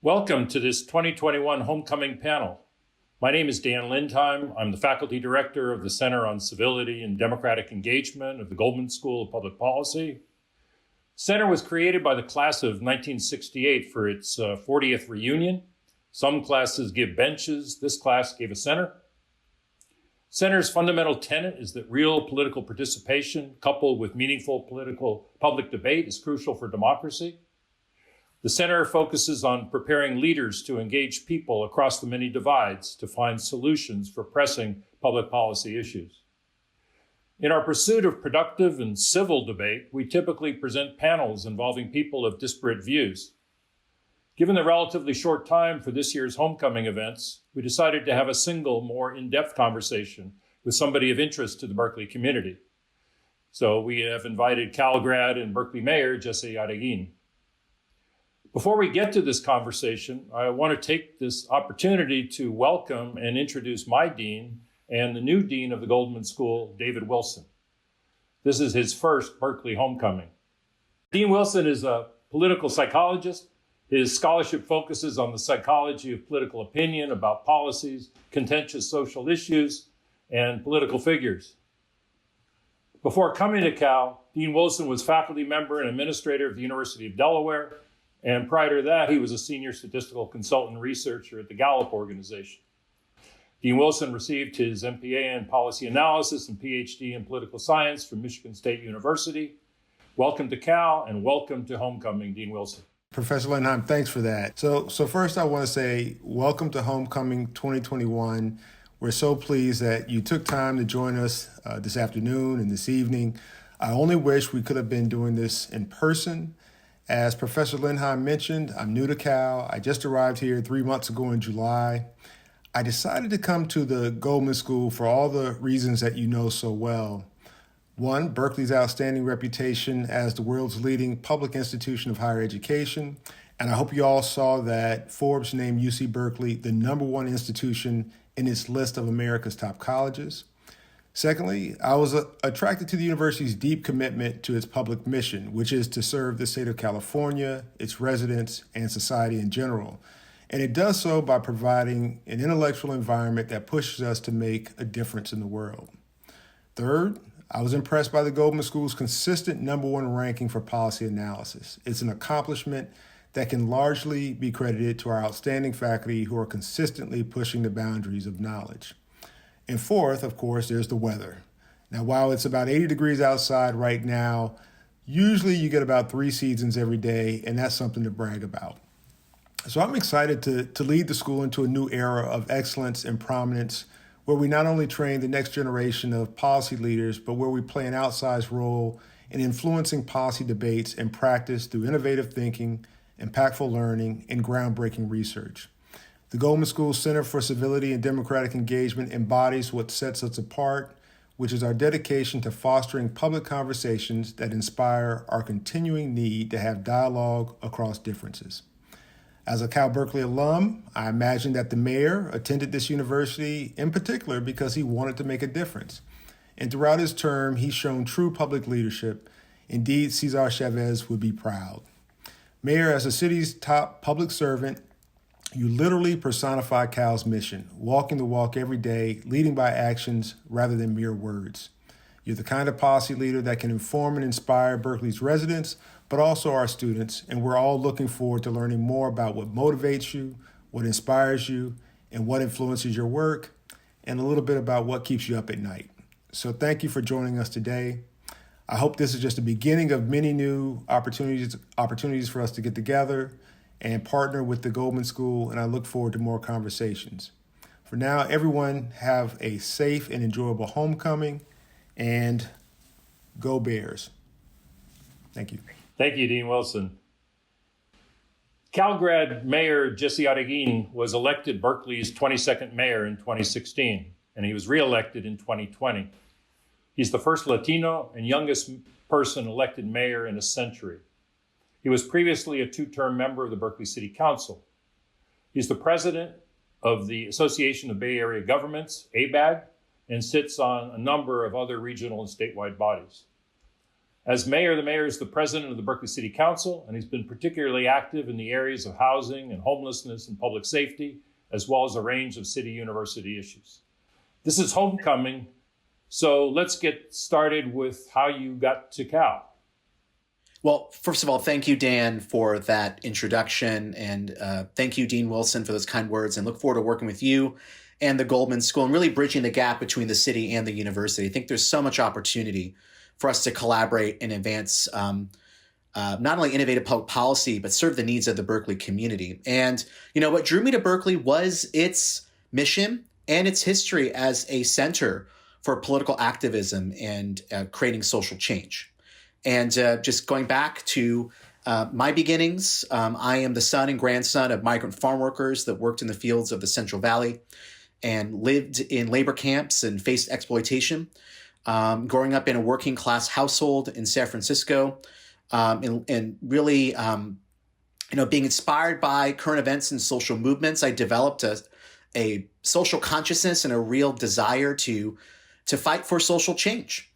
Welcome to this 2021 Homecoming panel. My name is Dan Lindheim. I'm the faculty director of the Center on Civility and Democratic Engagement of the Goldman School of Public Policy. The center was created by the class of 1968 for its 40th reunion. Some classes give benches. This class gave a center. Center's fundamental tenet is that real political participation coupled with meaningful political public debate is crucial for democracy. The center focuses on preparing leaders to engage people across the many divides to find solutions for pressing public policy issues. In our pursuit of productive and civil debate, we typically present panels involving people of disparate views. Given the relatively short time for this year's homecoming events, we decided to have a single, more in-depth conversation with somebody of interest to the Berkeley community. So we have invited Cal grad and Berkeley Mayor Jesse Arreguin. Before we get to this conversation, I want to take this opportunity to welcome and introduce my dean and the new dean of the Goldman School, David Wilson. This is his first Berkeley homecoming. Dean Wilson is a political psychologist. His scholarship focuses on the psychology of political opinion about policies, contentious social issues, and political figures. Before coming to Cal, Dean Wilson was faculty member and administrator of the University of Delaware. And prior to that, he was a senior statistical consultant researcher at the Gallup organization. Dean Wilson received his MPA in policy analysis and PhD in political science from Michigan State University. Welcome to Cal and welcome to Homecoming, Dean Wilson. Professor Lindheim, thanks for that. So first I want to say welcome to Homecoming 2021. We're so pleased that you took time to join us this afternoon and this evening. I only wish we could have been doing this in person. As Professor Lindheim mentioned, I'm new to Cal. I just arrived here 3 months ago in July. I decided to come to the Goldman School for all the reasons that you know so well. One, Berkeley's outstanding reputation as the world's leading public institution of higher education. And I hope you all saw that Forbes named UC Berkeley the #1 institution in its list of America's top colleges. Secondly, I was attracted to the university's deep commitment to its public mission, which is to serve the state of California, its residents, and society in general. And it does so by providing an intellectual environment that pushes us to make a difference in the world. Third, I was impressed by the Goldman School's consistent #1 ranking for policy analysis. It's an accomplishment that can largely be credited to our outstanding faculty who are consistently pushing the boundaries of knowledge. And fourth, of course, there's the weather. Now, while it's about 80 degrees outside right now, usually you get about 3 seasons every day, and that's something to brag about. So I'm excited to lead the school into a new era of excellence and prominence, where we not only train the next generation of policy leaders, but where we play an outsized role in influencing policy debates and practice through innovative thinking, impactful learning, and groundbreaking research. The Goldman School Center for Civility and Democratic Engagement embodies what sets us apart, which is our dedication to fostering public conversations that inspire our continuing need to have dialogue across differences. As a Cal Berkeley alum, I imagine that the mayor attended this university in particular because he wanted to make a difference. And throughout his term, he's shown true public leadership. Indeed, Cesar Chavez would be proud. Mayor, as the city's top public servant, you literally personify Cal's mission, walking the walk every day, leading by actions rather than mere words. You're the kind of policy leader that can inform and inspire Berkeley's residents, but also our students, and we're all looking forward to learning more about what motivates you, what inspires you, and what influences your work, and a little bit about what keeps you up at night. So thank you for joining us today. I hope this is just the beginning of many new opportunities for us to get together and partner with the Goldman School, and I look forward to more conversations. For now, everyone have a safe and enjoyable homecoming, and go Bears. Thank you. Thank you, Dean Wilson. Cal grad Mayor Jesse Arreguin was elected Berkeley's 22nd mayor in 2016, and he was reelected in 2020. He's the first Latino and youngest person elected mayor in a century. He was previously a 2-term member of the Berkeley City Council. He's the president of the Association of Bay Area Governments, ABAG, and sits on a number of other regional and statewide bodies. As mayor, the mayor is the president of the Berkeley City Council, and he's been particularly active in the areas of housing and homelessness and public safety, as well as a range of city university issues. This is homecoming, so let's get started with how you got to Cal. Well, first of all, thank you, Dan, for that introduction. And thank you, Dean Wilson, for those kind words. And look forward to working with you and the Goldman School and really bridging the gap between the city and the university. I think there's so much opportunity for us to collaborate and advance not only innovative public policy, but serve the needs of the Berkeley community. And, what drew me to Berkeley was its mission and its history as a center for political activism and creating social change. And just going back to my beginnings, I am the son and grandson of migrant farm workers that worked in the fields of the Central Valley and lived in labor camps and faced exploitation. Growing up in a working class household in San Francisco, and really, being inspired by current events and social movements, I developed a social consciousness and a real desire to fight for social change.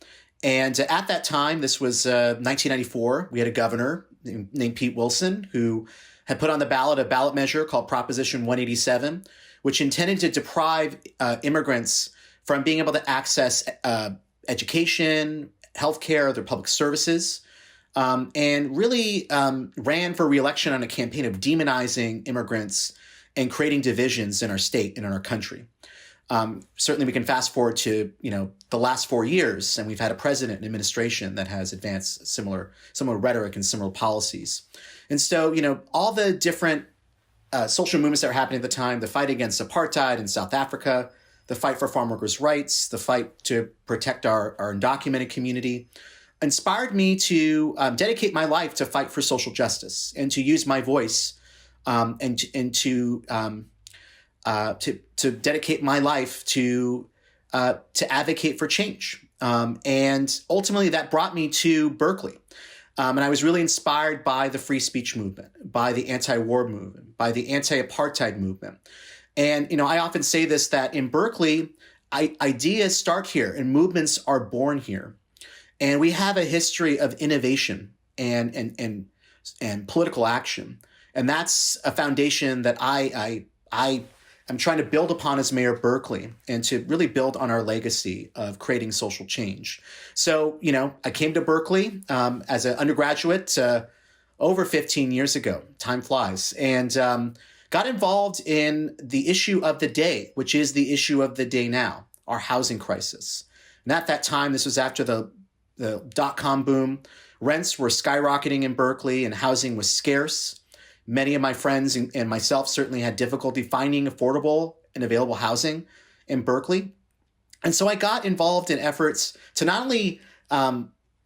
And at that time, this was 1994, we had a governor named Pete Wilson who had put on the ballot a ballot measure called Proposition 187, which intended to deprive immigrants from being able to access education, healthcare, other public services, and really ran for re-election on a campaign of demonizing immigrants and creating divisions in our state and in our country. Certainly, we can fast forward to the last 4 years, and we've had a president and administration that has advanced similar rhetoric and similar policies. And so, all the different social movements that were happening at the time, the fight against apartheid in South Africa, the fight for farm workers' rights, the fight to protect our undocumented community, inspired me to dedicate my life to fight for social justice and to use my voice and to dedicate my life to advocate for change. And ultimately, that brought me to Berkeley. And I was really inspired by the free speech movement, by the anti-war movement, by the anti-apartheid movement. And, I often say this, that in Berkeley, ideas start here and movements are born here. And we have a history of innovation and political action. And that's a foundation that I'm trying to build upon as mayor of Berkeley and to really build on our legacy of creating social change. So, I came to Berkeley as an undergraduate over 15 years ago. Time flies. And got involved in the issue of the day, which is the issue of the day now, our housing crisis. And at that time, this was after the dot-com boom. Rents were skyrocketing in Berkeley and housing was scarce. Many of my friends and myself certainly had difficulty finding affordable and available housing in Berkeley. And so I got involved in efforts to not only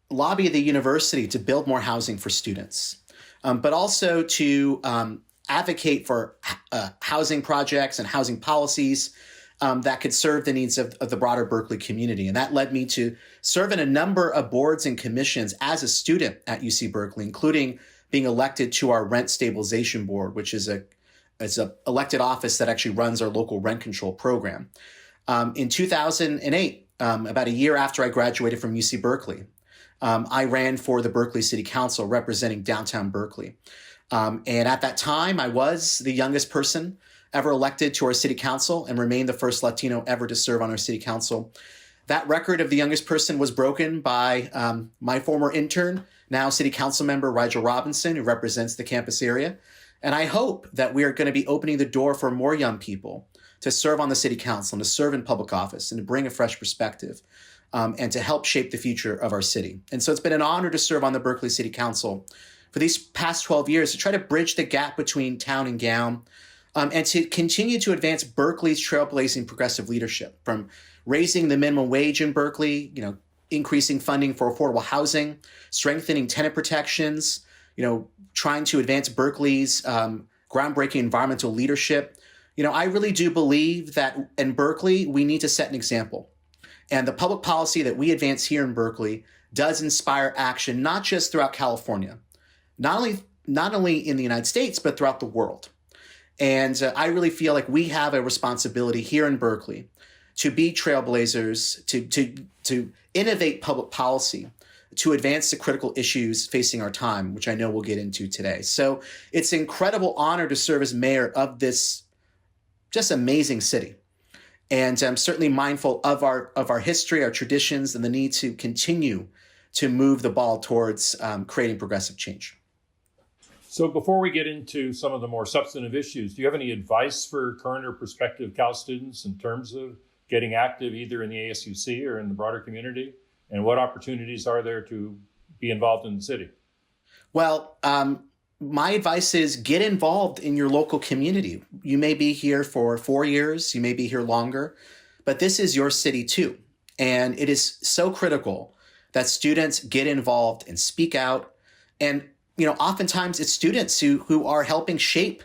lobby the university to build more housing for students, but also to advocate for housing projects and housing policies that could serve the needs of the broader Berkeley community. And that led me to serve in a number of boards and commissions as a student at UC Berkeley, including being elected to our rent stabilization board, which is a elected office that actually runs our local rent control program. In 2008, about a year after I graduated from UC Berkeley, I ran for the Berkeley City Council representing downtown Berkeley. And at that time, I was the youngest person ever elected to our city council and remained the first Latino ever to serve on our city council. That record of the youngest person was broken by my former intern, now city council member Rigel Robinson, who represents the campus area. And I hope that we are going to be opening the door for more young people to serve on the city council and to serve in public office and to bring a fresh perspective and to help shape the future of our city. And so it's been an honor to serve on the Berkeley City Council for these past 12 years to try to bridge the gap between town and gown and to continue to advance Berkeley's trailblazing progressive leadership, from raising the minimum wage in Berkeley, increasing funding for affordable housing, strengthening tenant protections, trying to advance Berkeley's groundbreaking environmental leadership. I really do believe that in Berkeley, we need to set an example. And the public policy that we advance here in Berkeley does inspire action, not just throughout California, not only in the United States, but throughout the world. And I really feel like we have a responsibility here in Berkeley to be trailblazers, to innovate public policy to advance the critical issues facing our time, which I know we'll get into today. So it's an incredible honor to serve as mayor of this just amazing city. And I'm certainly mindful of our history, our traditions, and the need to continue to move the ball towards creating progressive change. So before we get into some of the more substantive issues, do you have any advice for current or prospective Cal students in terms of getting active either in the ASUC or in the broader community? And what opportunities are there to be involved in the city? Well, my advice is get involved in your local community. You may be here for 4 years, you may be here longer, but this is your city too. And it is so critical that students get involved and speak out. And, oftentimes it's students who are helping shape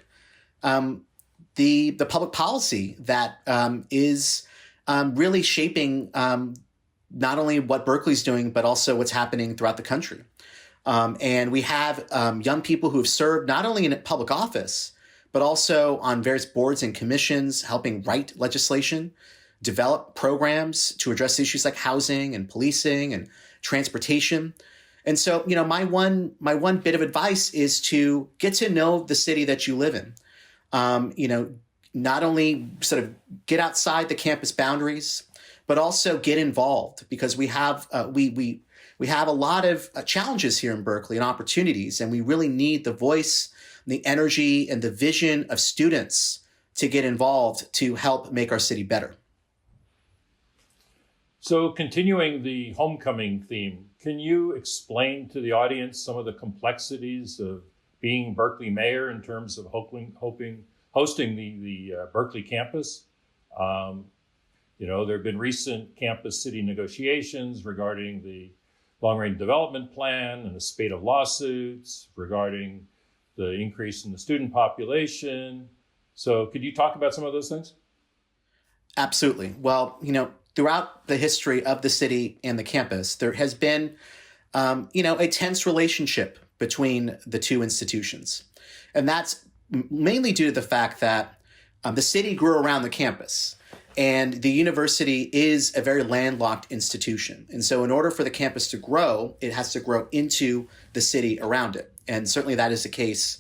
the public policy that is really shaping not only what Berkeley's doing, but also what's happening throughout the country. And we have young people who have served not only in public office, but also on various boards and commissions, helping write legislation, develop programs to address issues like housing and policing and transportation. And so, my one bit of advice is to get to know the city that you live in. Not only sort of get outside the campus boundaries, but also get involved, because we have we have a lot of challenges here in Berkeley and opportunities, and we really need the voice, the energy, and the vision of students to get involved to help make our city better. So continuing the homecoming theme, can you explain to the audience some of the complexities of being Berkeley mayor in terms of hosting the Berkeley campus? There have been recent campus city negotiations regarding the long-range development plan and a spate of lawsuits regarding the increase in the student population. So could you talk about some of those things? Absolutely. Well, throughout the history of the city and the campus, there has been, a tense relationship between the two institutions. And that's mainly due to the fact that the city grew around the campus. And the university is a very landlocked institution. And so in order for the campus to grow, it has to grow into the city around it. And certainly that is the case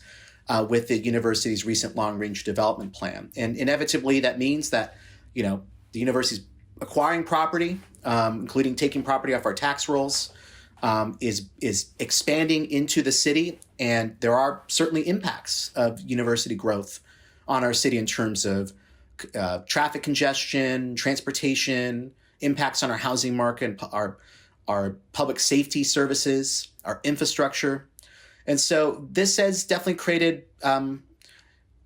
with the university's recent long-range development plan. And inevitably, that means that, the university's acquiring property, including taking property off our tax rolls, is expanding into the city. And there are certainly impacts of university growth on our city in terms of traffic congestion, transportation, impacts on our housing market, our public safety services, our infrastructure. And so this has definitely created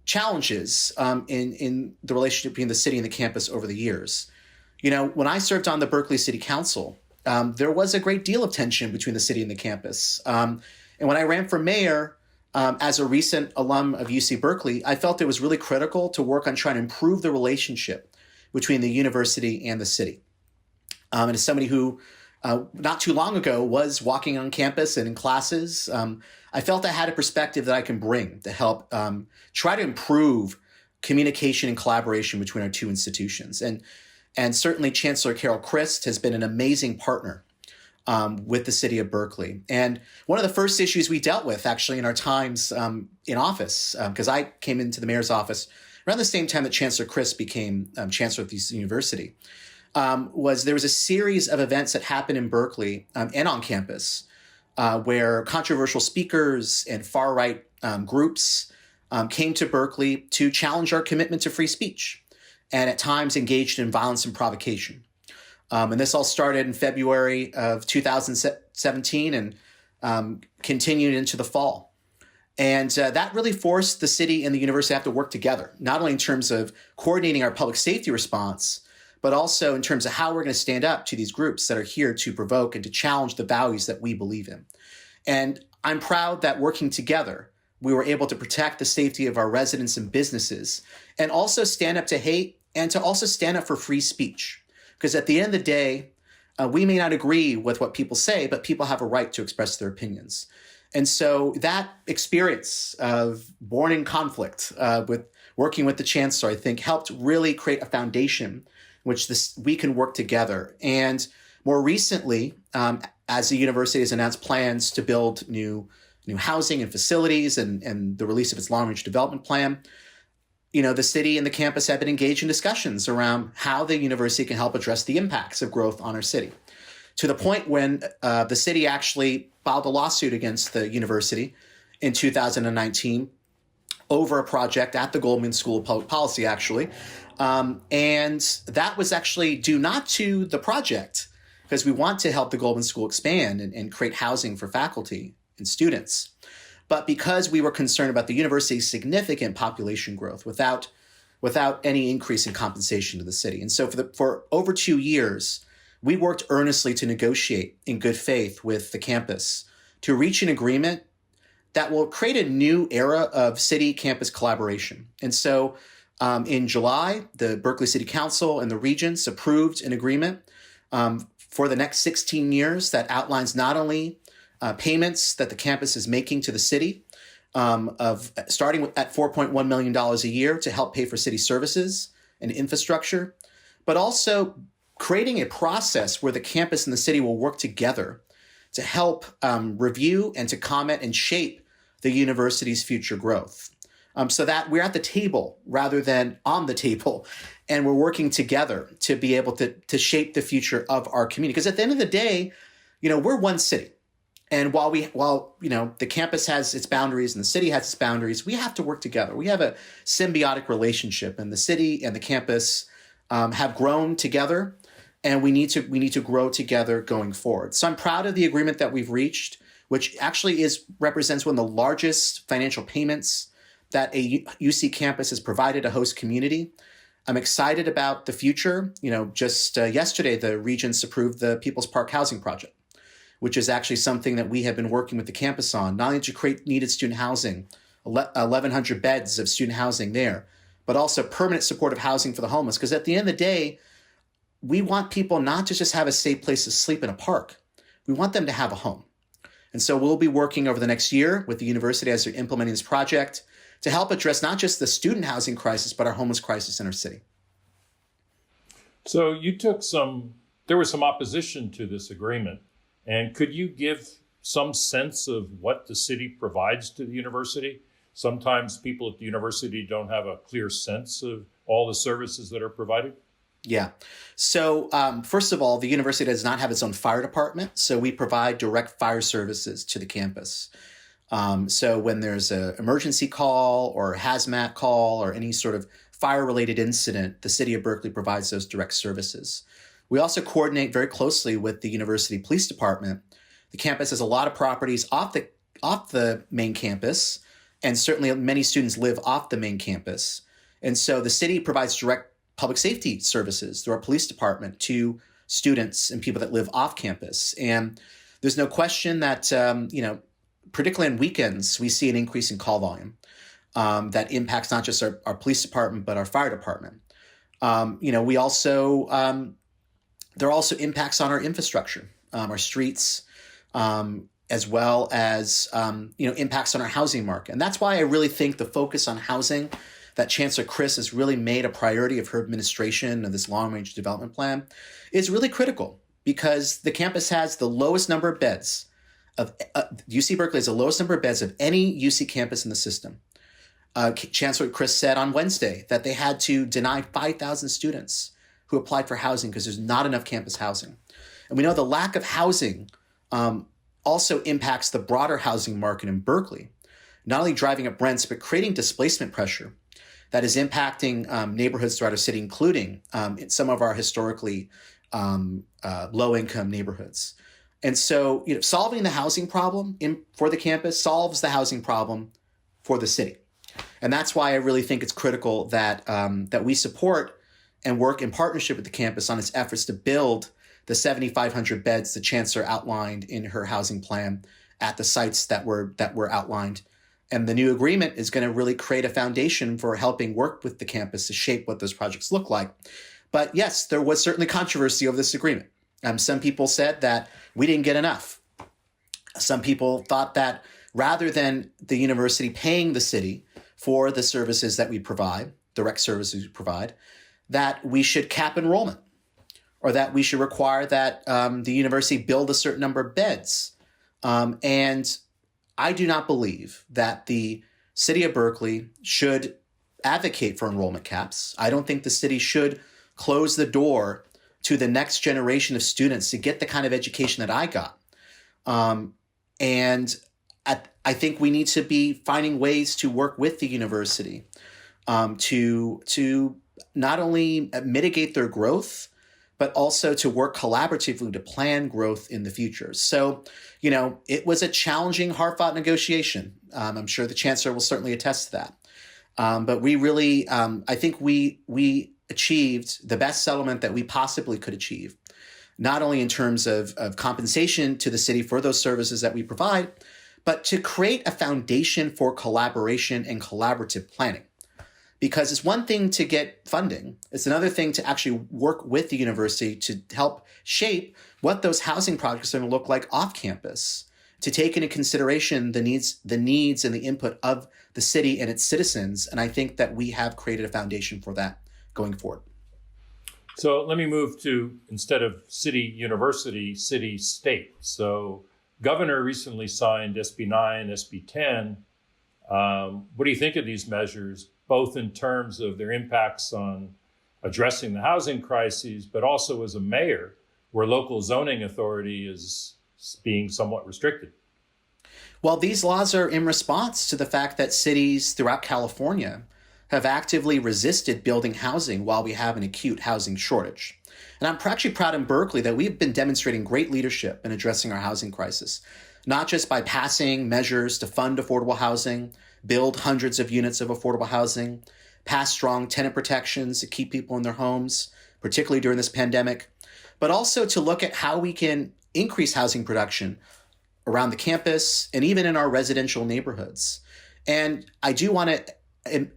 challenges in the relationship between the city and the campus over the years. When I served on the Berkeley City Council, there was a great deal of tension between the city and the campus. And when I ran for mayor, as a recent alum of UC Berkeley, I felt it was really critical to work on trying to improve the relationship between the university and the city. And as somebody who not too long ago was walking on campus and in classes, I felt I had a perspective that I can bring to help try to improve communication and collaboration between our two institutions. And certainly Chancellor Carol Christ has been an amazing partner with the city of Berkeley. And one of the first issues we dealt with actually in our times in office, because I came into the mayor's office around the same time that Chancellor Christ became chancellor of the university, was there was a series of events that happened in Berkeley and on campus where controversial speakers and far-right groups came to Berkeley to challenge our commitment to free speech, and at times engaged in violence and provocation. And this all started in February of 2017 and continued into the fall. And that really forced the city and the university to have to work together, not only in terms of coordinating our public safety response, but also in terms of how we're going to stand up to these groups that are here to provoke and to challenge the values that we believe in. And I'm proud that working together, we were able to protect the safety of our residents and businesses, and also stand up to hate and to also stand up for free speech. Because at the end of the day, we may not agree with what people say, but people have a right to express their opinions. And so that experience of born in conflict with working with the chancellor, I think, helped really create a foundation in which we can work together. And more recently, as the university has announced plans to build new housing and facilities and the release of its long-range development plan, the city and the campus have been engaged in discussions around how the university can help address the impacts of growth on our city, to the point when the city actually filed a lawsuit against the university in 2019 over a project at the Goldman School of Public Policy, actually. And that was actually due not to the project, because we want to help the Goldman School expand and create housing for faculty and students, but because we were concerned about the university's significant population growth without any increase in compensation to the city. And so for over 2 years, we worked earnestly to negotiate in good faith with the campus to reach an agreement that will create a new era of city-campus collaboration. And so in July, the Berkeley City Council and the Regents approved an agreement for the next 16 years that outlines not only payments that the campus is making to the city of starting at $4.1 million a year to help pay for city services and infrastructure, but also creating a process where the campus and the city will work together to help review and to comment and shape the university's future growth. So that we're at the table rather than on the table, and we're working together to be able to shape the future of our community. Because at the end of the day, we're one city. And while the campus has its boundaries and the city has its boundaries, we have to work together. We have a symbiotic relationship, and the city and the campus have grown together, and we need to grow together going forward. So I'm proud of the agreement that we've reached, which actually represents one of the largest financial payments that a UC campus has provided a host community. I'm excited about the future. Just yesterday, the Regents approved the People's Park Housing Project, which is actually something that we have been working with the campus on, not only to create needed student housing, 1,100 beds of student housing there, but also permanent supportive housing for the homeless. Because at the end of the day, we want people not to just have a safe place to sleep in a park. We want them to have a home. And so we'll be working over the next year with the university as they're implementing this project to help address not just the student housing crisis, but our homeless crisis in our city. So there was some opposition to this agreement. And could you give some sense of what the city provides to the university? Sometimes people at the university don't have a clear sense of all the services that are provided. Yeah. So first of all, the university does not have its own fire department. So we provide direct fire services to the campus. So when there's an emergency call or a hazmat call or any sort of fire-related incident, the city of Berkeley provides those direct services. We also coordinate very closely with the university police department. The campus has a lot of properties off the main campus, and certainly many students live off the main campus. And so the city provides direct public safety services through our police department to students and people that live off campus. And there's no question that, particularly on weekends, we see an increase in call volume that impacts not just our police department, but our fire department. We also, there are also impacts on our infrastructure, our streets, as well as, impacts on our housing market. And that's why I really think the focus on housing that Chancellor Christ has really made a priority of her administration of this long-range development plan is really critical, because the campus has the lowest number of beds UC Berkeley has the lowest number of beds of any UC campus in the system. Chancellor Christ said on Wednesday that they had to deny 5,000 students who applied for housing because there's not enough campus housing. And we know the lack of housing also impacts the broader housing market in Berkeley, not only driving up rents, but creating displacement pressure that is impacting neighborhoods throughout our city, including some of our historically low-income neighborhoods. And so, solving the housing problem for the campus solves the housing problem for the city. And that's why I really think it's critical that that we support and work in partnership with the campus on its efforts to build the 7,500 beds the chancellor outlined in her housing plan at the sites that were outlined. And the new agreement is going to really create a foundation for helping work with the campus to shape what those projects look like. But yes, there was certainly controversy over this agreement. Some people said that we didn't get enough. Some people thought that rather than the university paying the city for the services that we provide, direct services we provide, that we should cap enrollment, or that we should require that the university build a certain number of beds. And I do not believe that the city of Berkeley should advocate for enrollment caps. I don't think the city should close the door to the next generation of students to get the kind of education that I got. And I think we need to be finding ways to work with the university to not only mitigate their growth, but also to work collaboratively to plan growth in the future. So, it was a challenging, hard-fought negotiation. I'm sure the chancellor will certainly attest to that. But we really, I think we achieved the best settlement that we possibly could achieve, not only in terms of compensation to the city for those services that we provide, but to create a foundation for collaboration and collaborative planning. Because it's one thing to get funding. It's another thing to actually work with the university to help shape what those housing projects are going to look like off campus, to take into consideration the needs and the input of the city and its citizens. And I think that we have created a foundation for that going forward. So let me move to, instead of city university, city state. So governor recently signed SB 9, SB 10. What do you think of these measures, both in terms of their impacts on addressing the housing crises, but also as a mayor, where local zoning authority is being somewhat restricted? Well, these laws are in response to the fact that cities throughout California have actively resisted building housing while we have an acute housing shortage. And I'm actually proud in Berkeley that we've been demonstrating great leadership in addressing our housing crisis, not just by passing measures to fund affordable housing, build hundreds of units of affordable housing, pass strong tenant protections to keep people in their homes, particularly during this pandemic, but also to look at how we can increase housing production around the campus and even in our residential neighborhoods. And I do want to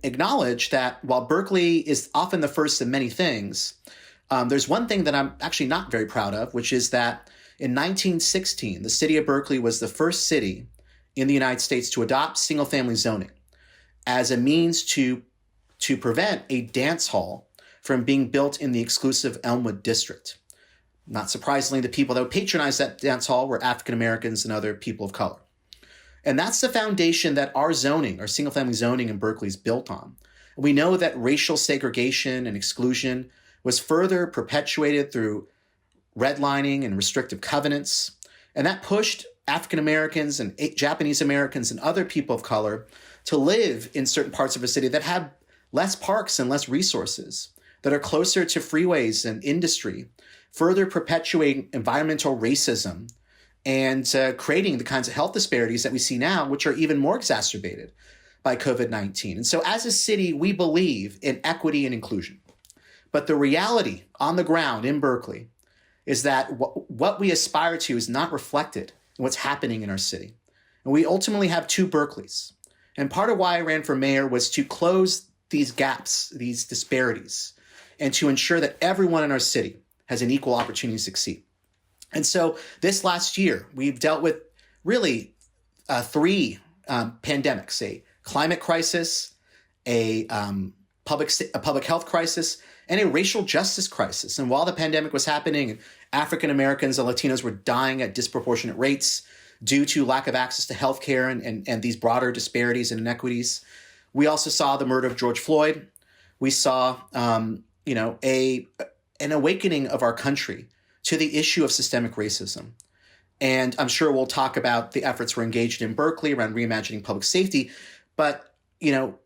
acknowledge that while Berkeley is often the first of many things, there's one thing that I'm actually not very proud of, which is that in 1916, the city of Berkeley was the first city in the United States to adopt single-family zoning as a means to prevent a dance hall from being built in the exclusive Elmwood district. Not surprisingly, the people that would patronize that dance hall were African Americans and other people of color. And that's the foundation that our zoning, our single-family zoning in Berkeley is built on. We know that racial segregation and exclusion was further perpetuated through redlining and restrictive covenants. And that pushed African Americans and Japanese Americans and other people of color to live in certain parts of a city that had less parks and less resources, that are closer to freeways and industry, further perpetuating environmental racism and creating the kinds of health disparities that we see now, which are even more exacerbated by COVID-19. And so as a city, we believe in equity and inclusion. But the reality on the ground in Berkeley is that what we aspire to is not reflected in what's happening in our city. And we ultimately have two Berkeleys. And part of why I ran for mayor was to close these gaps, these disparities, and to ensure that everyone in our city has an equal opportunity to succeed. And so this last year, we've dealt with really three pandemics: a climate crisis, a public health crisis, and a racial justice crisis. And while the pandemic was happening, African Americans and Latinos were dying at disproportionate rates due to lack of access to healthcare and these broader disparities and inequities. We also saw the murder of George Floyd. We saw, an awakening of our country to the issue of systemic racism. And I'm sure we'll talk about the efforts we're engaged in Berkeley around reimagining public safety. But,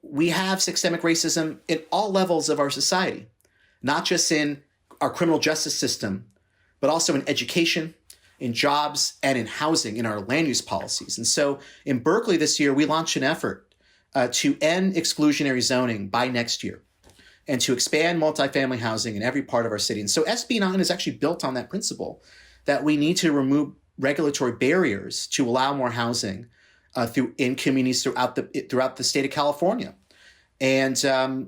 we have systemic racism in all levels of our society, not just in our criminal justice system, but also in education, in jobs, and in housing, in our land use policies. And so in Berkeley this year, we launched an effort to end exclusionary zoning by next year and to expand multifamily housing in every part of our city. And so SB 9 is actually built on that principle that we need to remove regulatory barriers to allow more housing in communities throughout the state of California. And,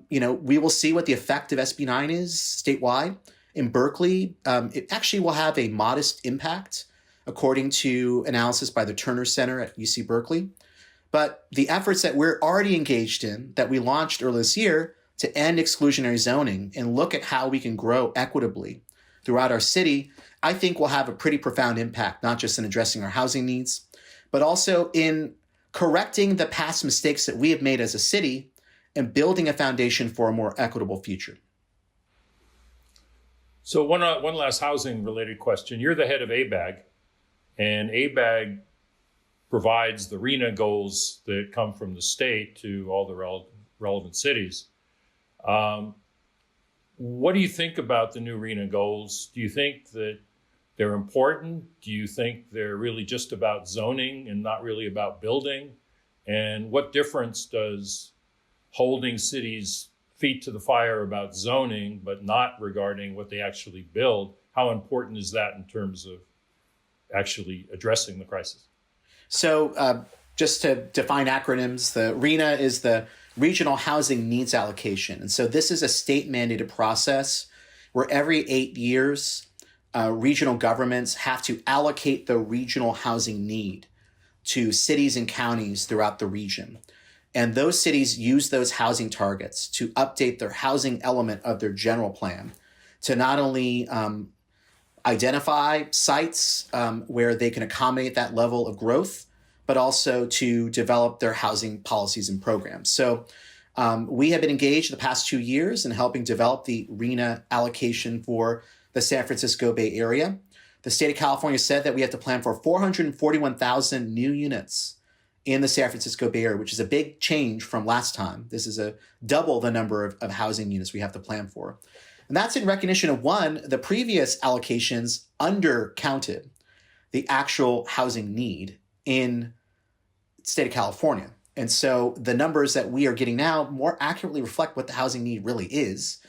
we will see what the effect of SB 9 is statewide. In Berkeley, it actually will have a modest impact, according to analysis by the Turner Center at UC Berkeley. But the efforts that we're already engaged in, that we launched earlier this year to end exclusionary zoning and look at how we can grow equitably throughout our city, I think will have a pretty profound impact, not just in addressing our housing needs, but also in correcting the past mistakes that we have made as a city and building a foundation for a more equitable future. So one last housing-related question. You're the head of ABAG, and ABAG provides the RHNA goals that come from the state to all the relevant cities. What do you think about the new RHNA goals? Do you think that they're important? Do you think they're really just about zoning and not really about building? And what difference does holding cities' feet to the fire about zoning, but not regarding what they actually build, how important is that in terms of actually addressing the crisis? So just to define acronyms, the RHNA is the Regional Housing Needs Allocation. And so this is a state-mandated process where every 8 years, regional governments have to allocate the regional housing need to cities and counties throughout the region. And those cities use those housing targets to update their housing element of their general plan to not only identify sites where they can accommodate that level of growth, but also to develop their housing policies and programs. So we have been engaged the past 2 years in helping develop the RHNA allocation for the San Francisco Bay Area. The state of California said that we have to plan for 441,000 new units in the San Francisco Bay Area, which is a big change from last time. This is a double the number of housing units we have to plan for. And that's in recognition of, one, the previous allocations undercounted the actual housing need in the state of California. And so the numbers that we are getting now more accurately reflect what the housing need really is.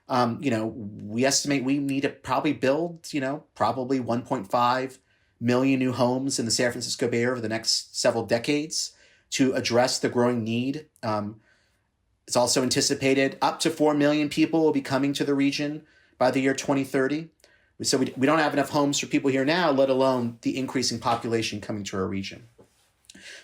We estimate we need to probably build, probably 1.5 million new homes in the San Francisco Bay Area over the next several decades to address the growing need. It's also anticipated up to 4 million people will be coming to the region by the year 2030. So we don't have enough homes for people here now, let alone the increasing population coming to our region.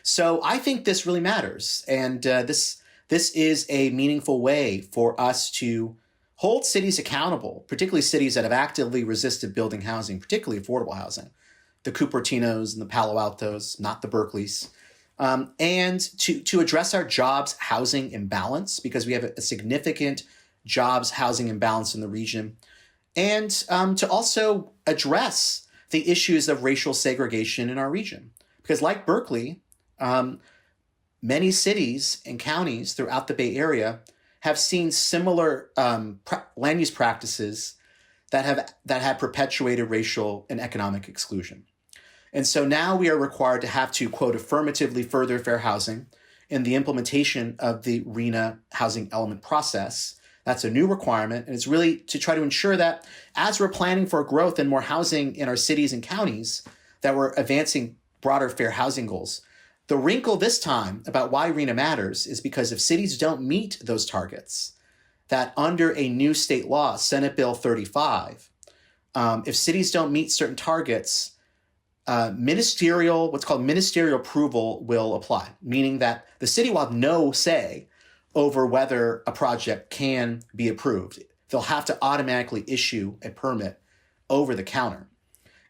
So I think this really matters. And this is a meaningful way for us to hold cities accountable, particularly cities that have actively resisted building housing, particularly affordable housing, the Cupertinos and the Palo Altos, not the Berkeleys, and to address our jobs housing imbalance, because we have a significant jobs housing imbalance in the region, and to also address the issues of racial segregation in our region. Because like Berkeley, many cities and counties throughout the Bay Area have seen similar land use practices that have perpetuated racial and economic exclusion. And so now we are required to have to, quote, affirmatively further fair housing in the implementation of the RHNA housing element process. That's a new requirement. And it's really to try to ensure that as we're planning for growth and more housing in our cities and counties, that we're advancing broader fair housing goals. The wrinkle this time about why RHNA matters is because if cities don't meet those targets, that under a new state law, Senate Bill 35, if cities don't meet certain targets, what's called ministerial approval will apply, meaning that the city will have no say over whether a project can be approved. They'll have to automatically issue a permit over the counter.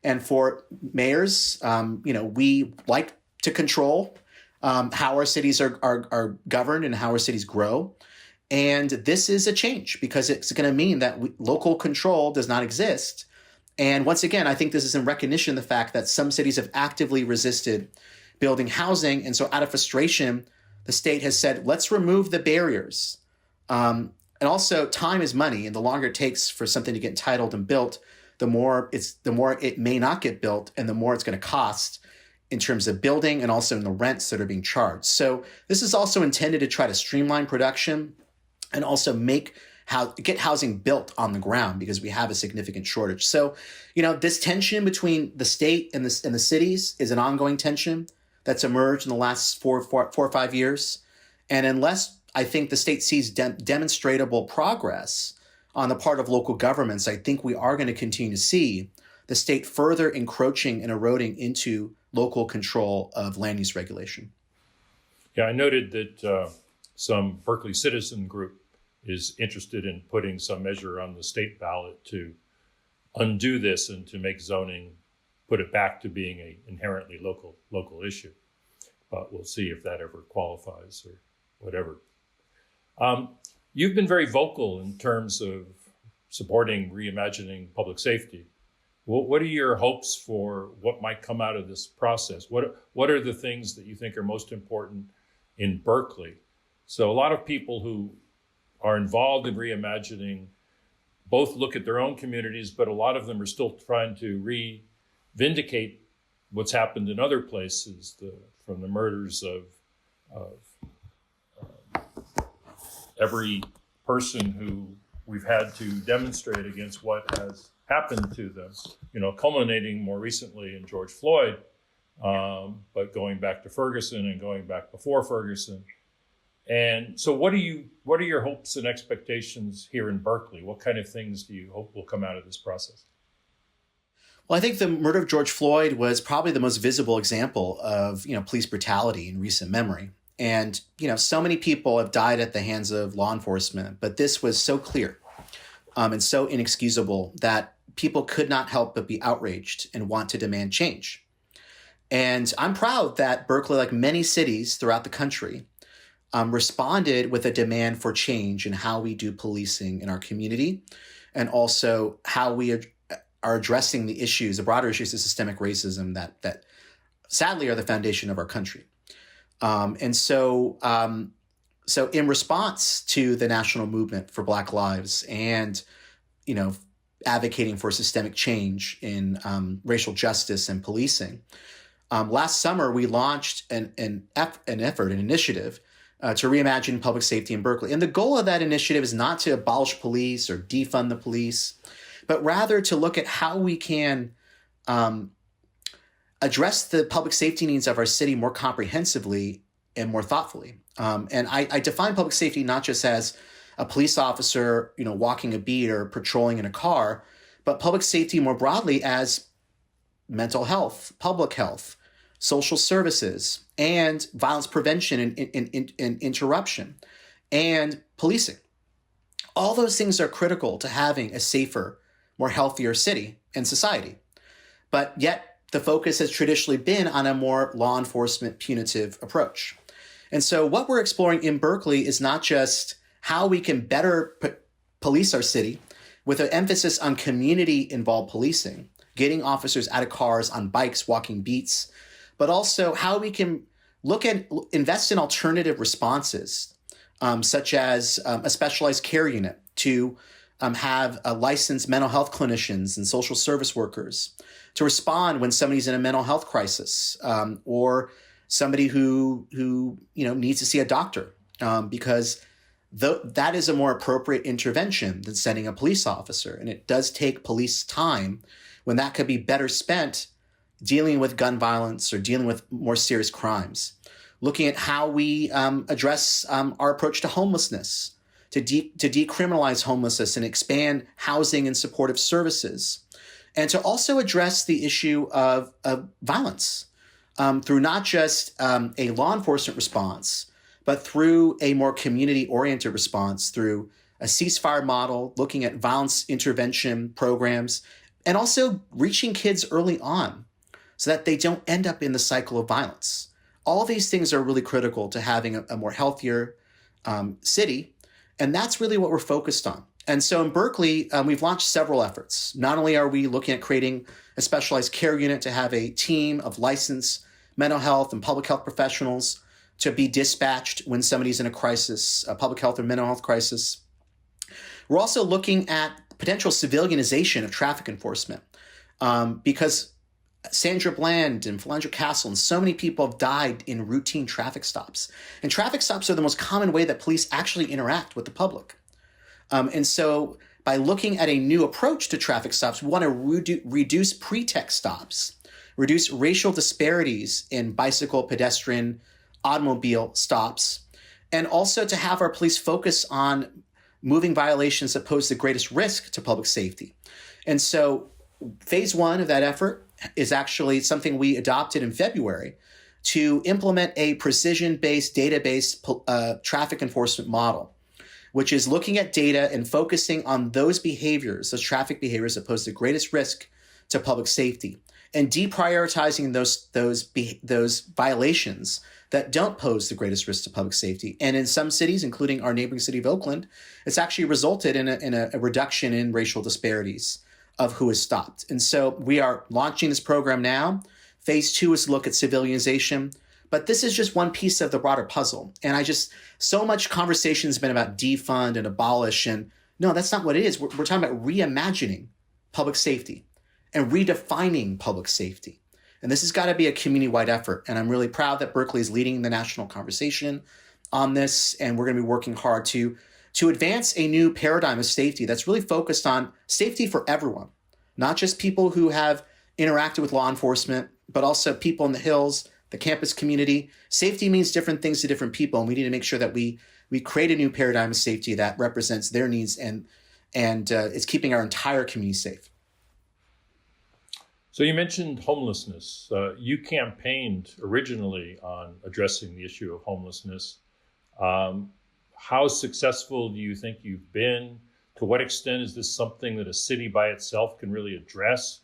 And for mayors, we like to control how our cities are governed and how our cities grow. And this is a change because it's going to mean that local control does not exist. And once again, I think this is in recognition of the fact that some cities have actively resisted building housing. And so out of frustration, the state has said, let's remove the barriers. And also time is money. And the longer it takes for something to get entitled and built, the more it may not get built and the more it's going to cost in terms of building and also in the rents that are being charged. So this is also intended to try to streamline production and also get housing built on the ground because we have a significant shortage. So, this tension between the state and the cities is an ongoing tension that's emerged in the last four or 5 years. And unless I think the state sees demonstrable progress on the part of local governments, I think we are going to continue to see the state further encroaching and eroding into local control of land use regulation. Yeah, I noted that some Berkeley citizen group is interested in putting some measure on the state ballot to undo this and to make zoning, put it back to being an inherently local issue. But we'll see if that ever qualifies or whatever. You've been very vocal in terms of supporting reimagining public safety. What are your hopes for what might come out of this process? What are the things that you think are most important in Berkeley? So a lot of people who are involved in reimagining both look at their own communities, but a lot of them are still trying to vindicate what's happened in other places, from the murders of every person who we've had to demonstrate against what has happened to them, culminating more recently in George Floyd, but going back to Ferguson and going back before Ferguson. And so what are your hopes and expectations here in Berkeley? What kind of things do you hope will come out of this process? Well, I think the murder of George Floyd was probably the most visible example of, police brutality in recent memory. And, so many people have died at the hands of law enforcement, but this was so clear and so inexcusable that people could not help but be outraged and want to demand change. And I'm proud that Berkeley, like many cities throughout the country, responded with a demand for change in how we do policing in our community, and also how we are addressing the broader issues of systemic racism that sadly are the foundation of our country. So in response to the national movement for Black lives and, advocating for systemic change in racial justice and policing, last summer we launched an initiative to reimagine public safety in Berkeley. And the goal of that initiative is not to abolish police or defund the police, but rather to look at how we can address the public safety needs of our city more comprehensively and more thoughtfully. And I define public safety not just as a police officer, walking a beat or patrolling in a car, but public safety more broadly as mental health, public health, social services, and violence prevention and interruption, and policing. All those things are critical to having a safer, more healthier city and society. But yet the focus has traditionally been on a more law enforcement punitive approach. And so what we're exploring in Berkeley is not just how we can better police our city with an emphasis on community-involved policing, getting officers out of cars, on bikes, walking beats, but also how we can invest in alternative responses, such as a specialized care unit to have licensed mental health clinicians and social service workers to respond when somebody's in a mental health crisis, or somebody who needs to see a doctor, because that is a more appropriate intervention than sending a police officer. And it does take police time when that could be better spent dealing with gun violence or dealing with more serious crimes. Looking at how we address our approach to homelessness, to decriminalize homelessness and expand housing and supportive services, and to also address the issue of violence through not just a law enforcement response, but through a more community-oriented response, through a ceasefire model, looking at violence intervention programs, and also reaching kids early on so that they don't end up in the cycle of violence. All these things are really critical to having a more healthier city, and that's really what we're focused on. And so in Berkeley, we've launched several efforts. Not only are we looking at creating a specialized care unit to have a team of licensed mental health and public health professionals to be dispatched when somebody's in a crisis, a public health or mental health crisis. We're also looking at potential civilianization of traffic enforcement because Sandra Bland and Philandro Castle and so many people have died in routine traffic stops. And traffic stops are the most common way that police actually interact with the public. And so by looking at a new approach to traffic stops, we want to reduce pretext stops, reduce racial disparities in bicycle, pedestrian, automobile stops, and also to have our police focus on moving violations that pose the greatest risk to public safety. And so phase one of that effort is actually something we adopted in February to implement a precision-based, data-based traffic enforcement model, which is looking at data and focusing on those behaviors, those traffic behaviors that pose the greatest risk to public safety, and deprioritizing those violations that don't pose the greatest risk to public safety. And in some cities, including our neighboring city of Oakland, it's actually resulted in a reduction in racial disparities of who is stopped. And so we are launching this program now. Phase 2 is to look at civilianization, but this is just one piece of the broader puzzle. And so much conversation has been about defund and abolish, and no, that's not what it is. We're talking about reimagining public safety and redefining public safety. And this has got to be a community-wide effort. And I'm really proud that Berkeley is leading the national conversation on this. And we're going to be working hard to advance a new paradigm of safety that's really focused on safety for everyone, not just people who have interacted with law enforcement, but also people in the hills, the campus community. Safety means different things to different people. And we need to make sure that we create a new paradigm of safety that represents their needs and is keeping our entire community safe. So you mentioned homelessness. You campaigned originally on addressing the issue of homelessness. How successful do you think you've been? To what extent is this something that a city by itself can really address?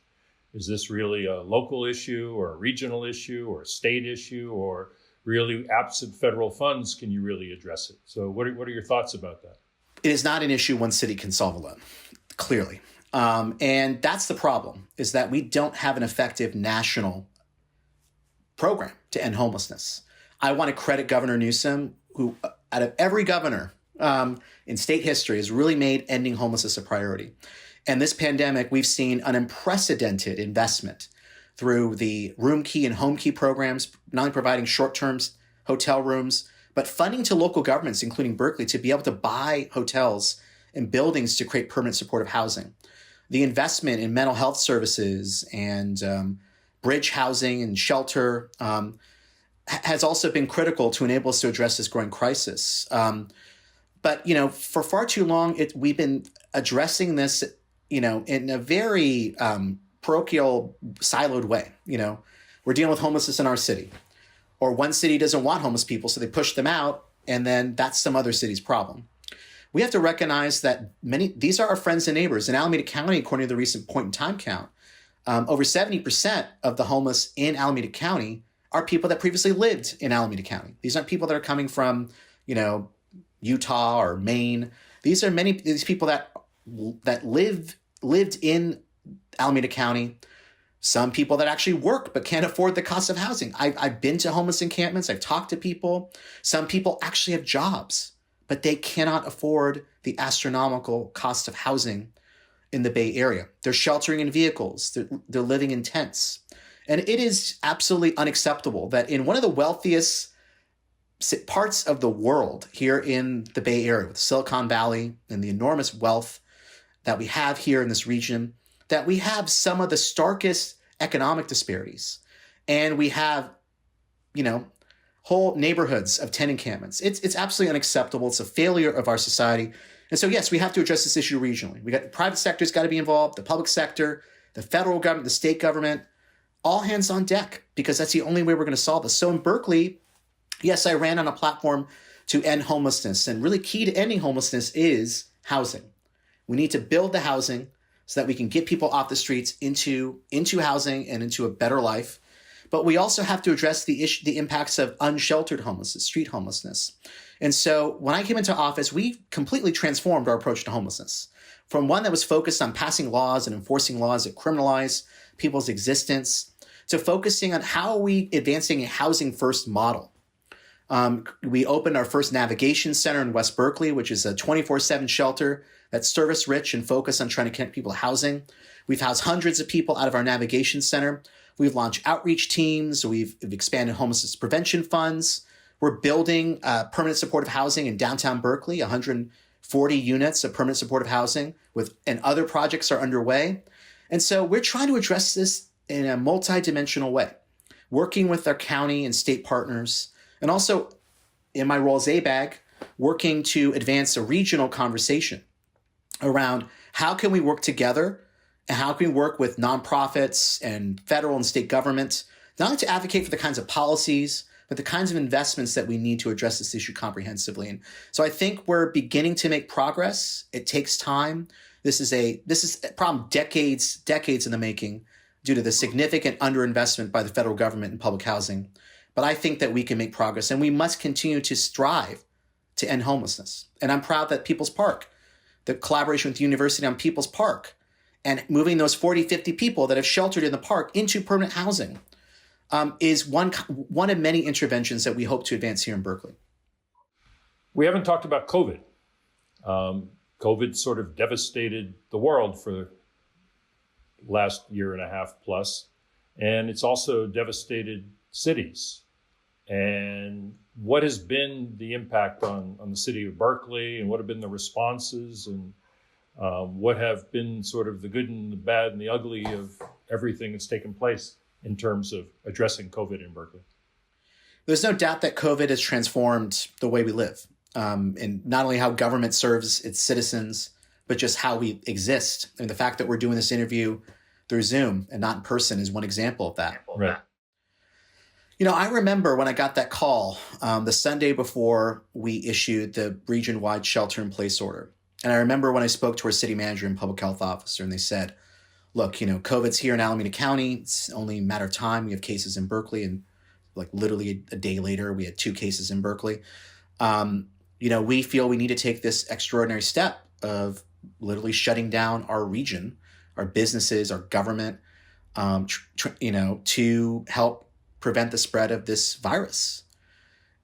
Is this really a local issue or a regional issue or a state issue, or really absent federal funds, can you really address it? So what are your thoughts about that? It is not an issue one city can solve alone, clearly. And that's the problem, is that we don't have an effective national program to end homelessness. I want to credit Governor Newsom, who out of every governor in state history has really made ending homelessness a priority. And this pandemic, we've seen an unprecedented investment through the room key and home key programs, not only providing short-term hotel rooms, but funding to local governments, including Berkeley, to be able to buy hotels and buildings to create permanent supportive housing. The investment in mental health services and bridge housing and shelter has also been critical to enable us to address this growing crisis. But, for far too long, we've been addressing this, in a very parochial, siloed way. We're dealing with homelessness in our city, or one city doesn't want homeless people, so they push them out, and then that's some other city's problem. We have to recognize that these are our friends and neighbors. In Alameda County, according to the recent point-in-time count, over 70% of the homeless in Alameda County are people that previously lived in Alameda County. These aren't people that are coming from, Utah or Maine. These are these people that lived in Alameda County. Some people that actually work but can't afford the cost of housing. I've been to homeless encampments. I've talked to people. Some people actually have jobs, but they cannot afford the astronomical cost of housing in the Bay Area. They're sheltering in vehicles. They're living in tents. And it is absolutely unacceptable that in one of the wealthiest parts of the world here in the Bay Area, with Silicon Valley and the enormous wealth that we have here in this region, that we have some of the starkest economic disparities. And we have, whole neighborhoods of tent encampments. It's absolutely unacceptable. It's a failure of our society. And so, yes, we have to address this issue regionally. We got the private sector's got to be involved, the public sector, the federal government, the state government, all hands on deck, because that's the only way we're going to solve this. So in Berkeley, yes, I ran on a platform to end homelessness. And really key to ending homelessness is housing. We need to build the housing so that we can get people off the streets into housing and into a better life. But we also have to address the impacts of unsheltered homelessness, street homelessness. And so when I came into office, we completely transformed our approach to homelessness from one that was focused on passing laws and enforcing laws that criminalize people's existence to focusing on how are we advancing a housing first model. We opened our first navigation center in West Berkeley, which is a 24/7 shelter that's service rich and focused on trying to connect people to housing. We've housed hundreds of people out of our navigation center. We've launched outreach teams. We've expanded homelessness prevention funds. We're building permanent supportive housing in downtown Berkeley, 140 units of permanent supportive housing, and other projects are underway. And so we're trying to address this in a multidimensional way, working with our county and state partners, and also in my role as ABAG, working to advance a regional conversation around how can we work together and how can we work with nonprofits and federal and state government, not only to advocate for the kinds of policies, but the kinds of investments that we need to address this issue comprehensively. And so I think we're beginning to make progress. It takes time. This is a problem decades in the making due to the significant underinvestment by the federal government in public housing. But I think that we can make progress, and we must continue to strive to end homelessness. And I'm proud that People's Park, the collaboration with the university on People's Park, and moving those 40, 50 people that have sheltered in the park into permanent housing is one of many interventions that we hope to advance here in Berkeley. We haven't talked about COVID. COVID sort of devastated the world for the last year and a half plus, and it's also devastated cities. And what has been the impact on the city of Berkeley, and what have been the responses, and what have been sort of the good and the bad and the ugly of everything that's taken place in terms of addressing COVID in Berkeley? There's no doubt that COVID has transformed the way we live, and not only how government serves its citizens, but just how we exist. And the fact that we're doing this interview through Zoom and not in person is one example of that. Right. You know, I remember when I got that call the Sunday before we issued the region-wide shelter-in-place order. And I remember when I spoke to our city manager and public health officer, and they said, look, you know, COVID's here in Alameda County. It's only a matter of time. We have cases in Berkeley, and like literally a day later, we had 2 cases in Berkeley. You know, we feel we need to take this extraordinary step of literally shutting down our region, our businesses, our government, to help prevent the spread of this virus.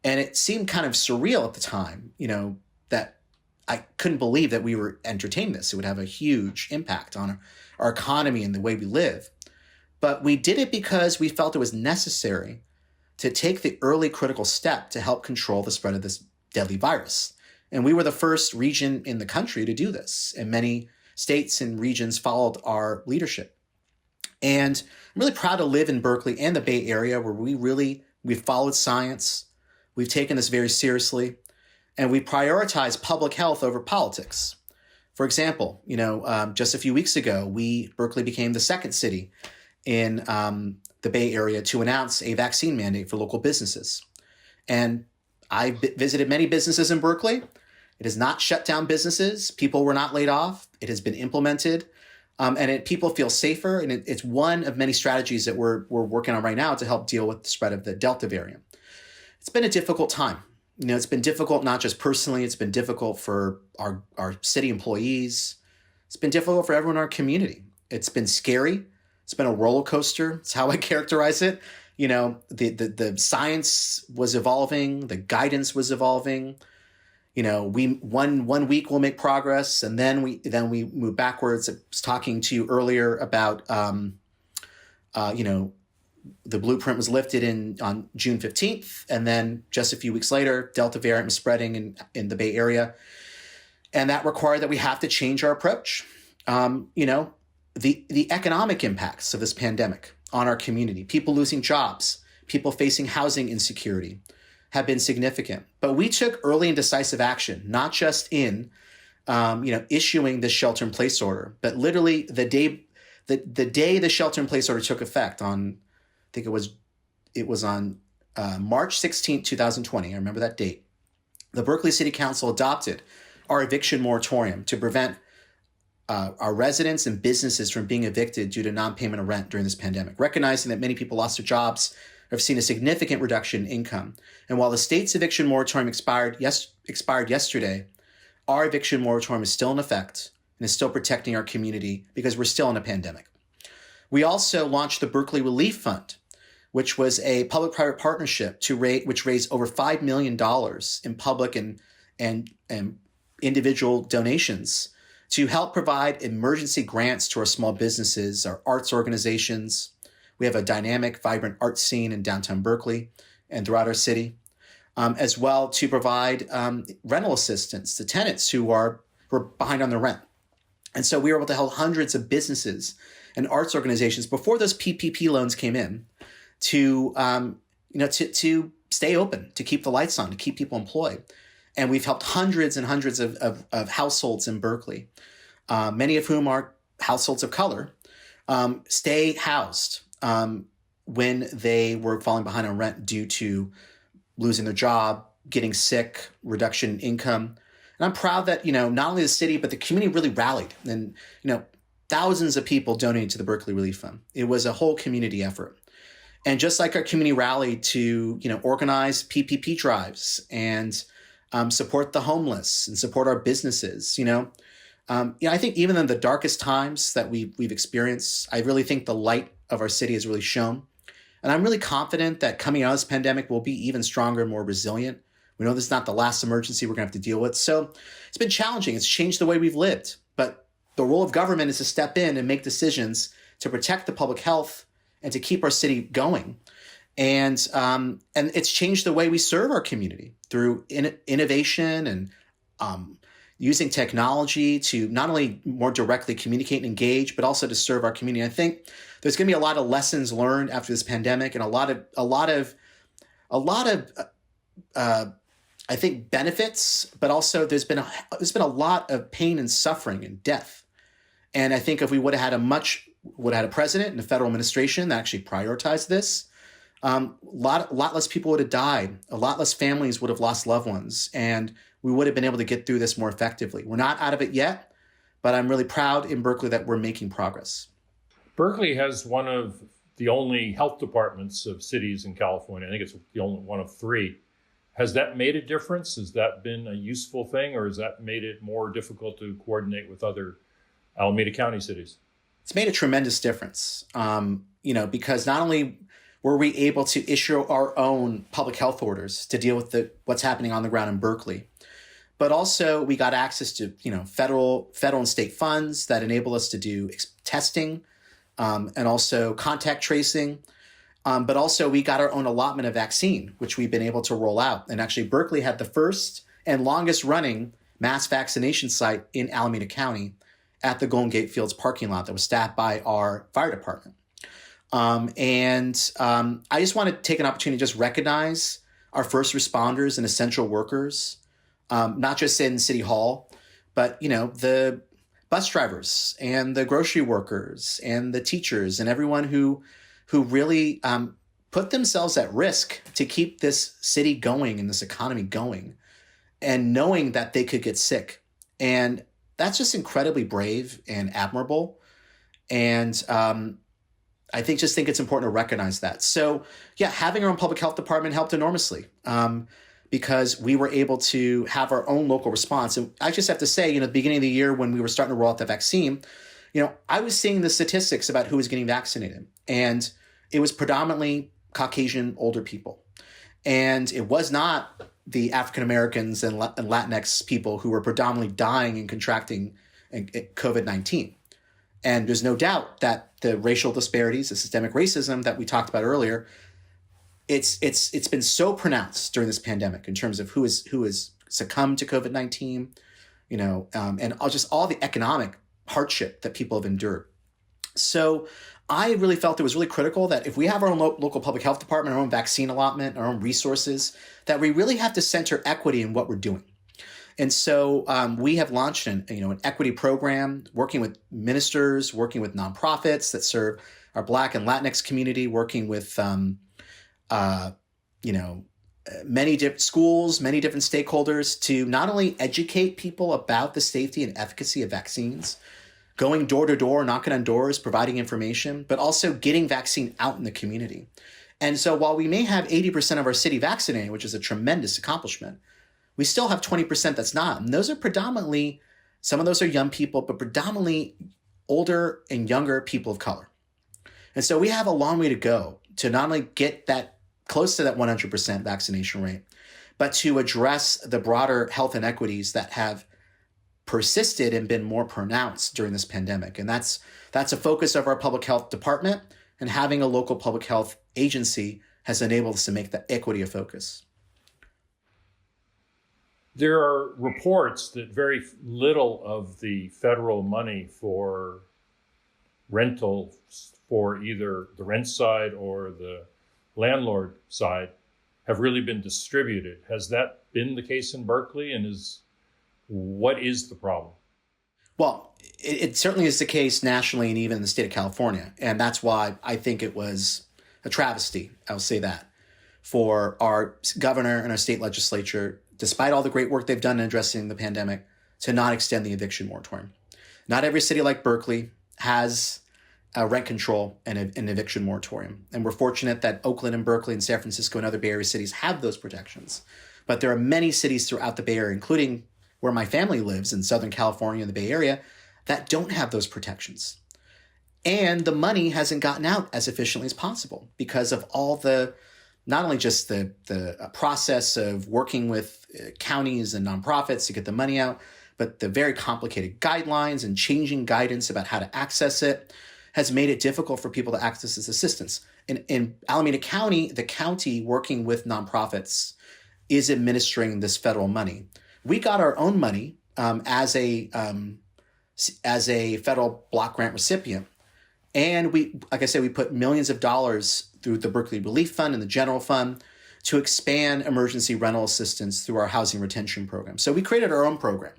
And it seemed kind of surreal at the time, you know, that I couldn't believe that we were entertaining this. It would have a huge impact on our economy and the way we live. But we did it because we felt it was necessary to take the early critical step to help control the spread of this deadly virus. And we were the first region in the country to do this. And many states and regions followed our leadership. And I'm really proud to live in Berkeley and the Bay Area, where we've followed science. We've taken this very seriously. And we prioritize public health over politics. For example, you know, just a few weeks ago, Berkeley became the second city in the Bay Area to announce a vaccine mandate for local businesses. And I visited many businesses in Berkeley. It has not shut down businesses. People were not laid off. It has been implemented. People feel safer. And it's one of many strategies that we're working on right now to help deal with the spread of the Delta variant. It's been a difficult time. You know, it's been difficult not just personally. It's been difficult for our city employees. It's been difficult for everyone in our community. It's been scary. It's been a roller coaster. It's how I characterize it. You know, the science was evolving. The guidance was evolving. You know, one week we'll make progress, and then we move backwards. I was talking to you earlier about, you know, the blueprint was lifted on June 15th, and then just a few weeks later, Delta variant was spreading in the Bay Area, and that required that we have to change our approach. You know, the economic impacts of this pandemic on our community, people losing jobs, people facing housing insecurity, have been significant. But we took early and decisive action, not just in issuing the shelter-in-place order, but literally the day the shelter-in-place order took effect on, I think it was on March 16th, 2020. I remember that date. The Berkeley City Council adopted our eviction moratorium to prevent our residents and businesses from being evicted due to non-payment of rent during this pandemic, recognizing that many people lost their jobs, have seen a significant reduction in income. And while the state's eviction moratorium expired yesterday, our eviction moratorium is still in effect and is still protecting our community because we're still in a pandemic. We also launched the Berkeley Relief Fund, which was a public-private partnership which raised over $5 million in public and individual donations to help provide emergency grants to our small businesses, our arts organizations. We have a dynamic, vibrant art scene in downtown Berkeley and throughout our city, as well to provide rental assistance to tenants who are behind on their rent. And so we were able to help hundreds of businesses and arts organizations before those PPP loans came in to stay open, to keep the lights on, to keep people employed. And we've helped hundreds and hundreds of households in Berkeley, many of whom are households of color, stay housed when they were falling behind on rent due to losing their job, getting sick, reduction in income. And I'm proud that, not only the city, but the community really rallied. And, thousands of people donated to the Berkeley Relief Fund. It was a whole community effort. And just like our community rallied to, organize PPP drives and support the homeless and support our businesses, I think even in the darkest times that we've experienced, I really think the light of our city has really shone. And I'm really confident that coming out of this pandemic, we'll be even stronger and more resilient. We know this is not the last emergency we're going to have to deal with. So it's been challenging. It's changed the way we've lived. But the role of government is to step in and make decisions to protect the public health and to keep our city going. And it's changed the way we serve our community through innovation and using technology to not only more directly communicate and engage, but also to serve our community. I think there's going to be a lot of lessons learned after this pandemic, and a lot of I think benefits, but also there's been a lot of pain and suffering and death. And I think if we would have had a president and a federal administration that actually prioritized this, a lot less people would have died. A lot less families would have lost loved ones, and we would have been able to get through this more effectively. We're not out of it yet, but I'm really proud in Berkeley that we're making progress. Berkeley has one of the only health departments of cities in California. I think it's the only one of 3. Has that made a difference? Has that been a useful thing, or has that made it more difficult to coordinate with other Alameda County cities? It's made a tremendous difference, because not only were we able to issue our own public health orders to deal with what's happening on the ground in Berkeley, but also we got access to federal and state funds that enable us to do testing and also contact tracing. But also we got our own allotment of vaccine, which we've been able to roll out. And actually Berkeley had the first and longest running mass vaccination site in Alameda County at the Golden Gate Fields parking lot that was staffed by our fire department. I just want to take an opportunity to just recognize our first responders and essential workers, not just in City Hall, but, the bus drivers and the grocery workers and the teachers and everyone who really put themselves at risk to keep this city going and this economy going, and knowing that they could get sick. And that's just incredibly brave and admirable. And I think it's important to recognize that. So yeah, having our own public health department helped enormously because we were able to have our own local response. And I just have to say, at the beginning of the year when we were starting to roll out the vaccine, I was seeing the statistics about who was getting vaccinated, and it was predominantly Caucasian older people. And it was not the African Americans and Latinx people who were predominantly dying and contracting COVID-19. And there's no doubt that the racial disparities, the systemic racism that we talked about earlier, it's been so pronounced during this pandemic in terms of who has succumbed to COVID-19, and just all the economic hardship that people have endured. So I really felt it was really critical that if we have our own local public health department, our own vaccine allotment, our own resources, that we really have to center equity in what we're doing. And so we have launched an equity program, working with ministers, working with nonprofits that serve our Black and Latinx community, working with many different schools, many different stakeholders to not only educate people about the safety and efficacy of vaccines, going door to door, knocking on doors, providing information, but also getting vaccine out in the community. And so while we may have 80% of our city vaccinated, which is a tremendous accomplishment, we still have 20% that's not. And those are predominantly, some of those are young people, but predominantly older and younger people of color. And so we have a long way to go to not only get that close to that 100% vaccination rate, but to address the broader health inequities that have persisted and been more pronounced during this pandemic. And that's a focus of our public health department, and having a local public health agency has enabled us to make that equity a focus. There are reports that very little of the federal money for rental, for either the rent side or the landlord side, have really been distributed. Has that been the case in Berkeley? And what is the problem? Well, it certainly is the case nationally and even in the state of California. And that's why I think it was a travesty, I'll say that, for our governor and our state legislature, despite all the great work they've done in addressing the pandemic, to not extend the eviction moratorium. Not every city like Berkeley has rent control and an eviction moratorium. And we're fortunate that Oakland and Berkeley and San Francisco and other Bay Area cities have those protections. But there are many cities throughout the Bay Area, including where my family lives in Southern California and the Bay Area, that don't have those protections. And the money hasn't gotten out as efficiently as possible because of all the, not only just the process of working with counties and nonprofits to get the money out, but the very complicated guidelines and changing guidance about how to access it has made it difficult for people to access this assistance. In Alameda County, the county working with nonprofits is administering this federal money. We got our own money as a federal block grant recipient. And we, like I said, we put millions of dollars through the Berkeley Relief Fund and the General Fund to expand emergency rental assistance through our housing retention program. So we created our own program.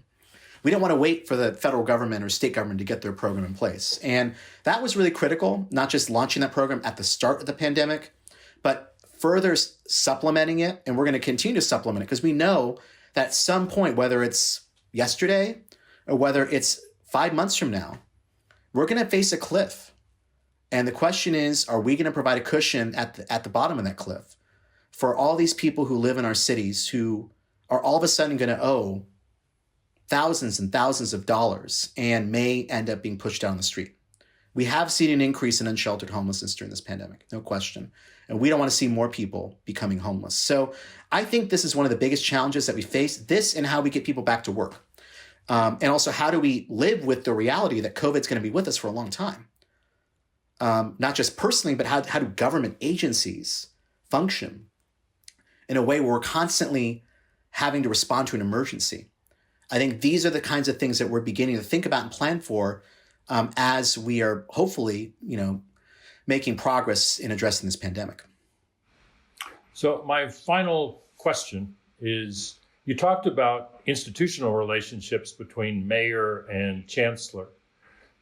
We didn't want to wait for the federal government or state government to get their program in place. And that was really critical, not just launching that program at the start of the pandemic, but further supplementing it. And we're going to continue to supplement it because we know that at some point, whether it's yesterday or whether it's 5 months from now, we're going to face a cliff. And the question is, are we going to provide a cushion at the bottom of that cliff for all these people who live in our cities who are all of a sudden going to owe thousands and thousands of dollars and may end up being pushed down the street? We have seen an increase in unsheltered homelessness during this pandemic, no question. And we don't want to see more people becoming homeless. So I think this is one of the biggest challenges that we face, this and how we get people back to work. And also, how do we live with the reality that COVID's going to be with us for a long time? Not just personally, but how do government agencies function in a way where we're constantly having to respond to an emergency? I think these are the kinds of things that we're beginning to think about and plan for as we are hopefully, making progress in addressing this pandemic. So my final question is, you talked about institutional relationships between mayor and chancellor,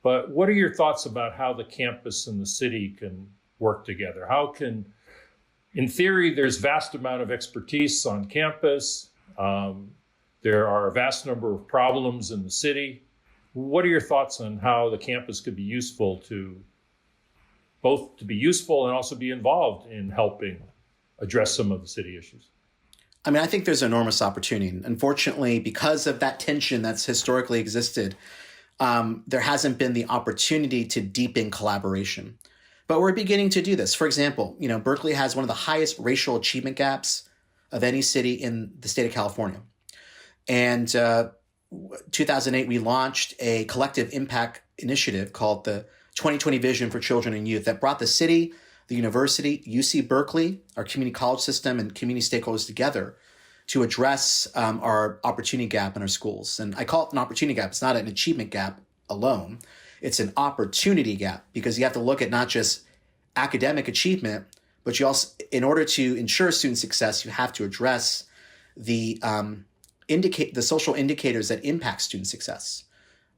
but what are your thoughts about how the campus and the city can work together? How can, in theory, there's vast amount of expertise on campus. There are a vast number of problems in the city. What are your thoughts on how the campus could be useful both to be useful and also be involved in helping address some of the city issues? I mean, I think there's enormous opportunity. Unfortunately, because of that tension that's historically existed, there hasn't been the opportunity to deepen collaboration. But we're beginning to do this. For example, Berkeley has one of the highest racial achievement gaps of any city in the state of California. And 2008, we launched a collective impact initiative called the 2020 Vision for Children and Youth that brought the city, the university, UC Berkeley, our community college system, and community stakeholders together to address our opportunity gap in our schools. And I call it an opportunity gap. It's not an achievement gap alone. It's an opportunity gap because you have to look at not just academic achievement, but you also, in order to ensure student success, you have to address the social indicators that impact student success,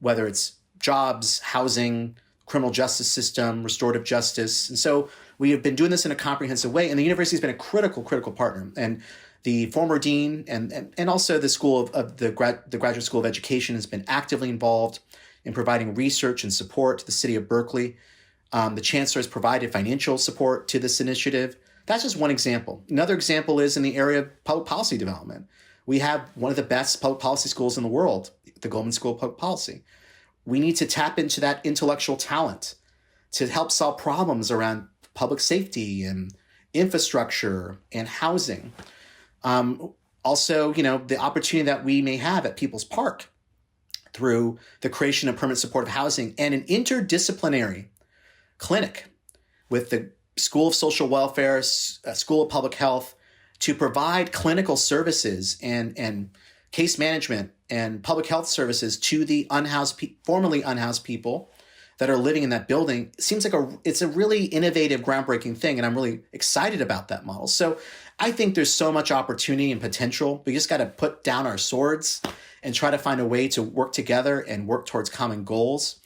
whether it's jobs, housing, criminal justice system, restorative justice. And so we have been doing this in a comprehensive way, and the university has been a critical partner. And the former dean and also the school of the Graduate School of Education has been actively involved in providing research and support to the city of Berkeley. The chancellor has provided financial support to this initiative. That's just one example. Another example is in the area of public policy development. We have one of the best public policy schools in the world, the Goldman School of Public Policy. We need to tap into that intellectual talent to help solve problems around public safety and infrastructure and housing. Also, the opportunity that we may have at People's Park through the creation of permanent supportive housing and an interdisciplinary clinic with the School of Social Welfare, School of Public Health, to provide clinical services and case management and public health services to the formerly unhoused people that are living in that building. It seems like it's a really innovative, groundbreaking thing, and I'm really excited about that model. So I think there's so much opportunity and potential. We just got to put down our swords and try to find a way to work together and work towards common goals.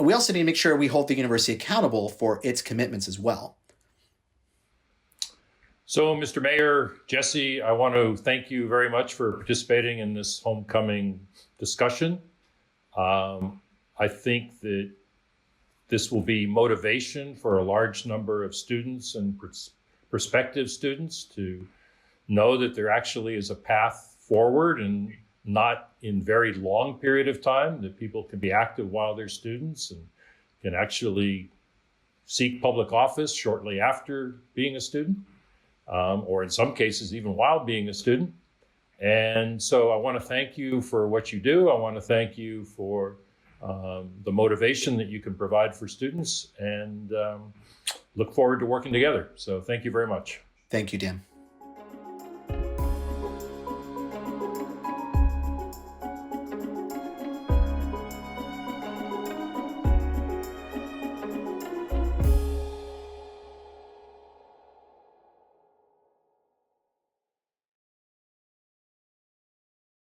We also need to make sure we hold the university accountable for its commitments as well. So, Mr. Mayor Jesse, I want to thank you very much for participating in this homecoming discussion. I think that this will be motivation for a large number of students and prospective students to know that there actually is a path forward, and not in very long period of time, that people can be active while they're students and can actually seek public office shortly after being a student, or in some cases even while being a student. And so I want to thank you for what you do. I want to thank you for the motivation that you can provide for students, and look forward to working together. So thank you very much. Thank you, Dan.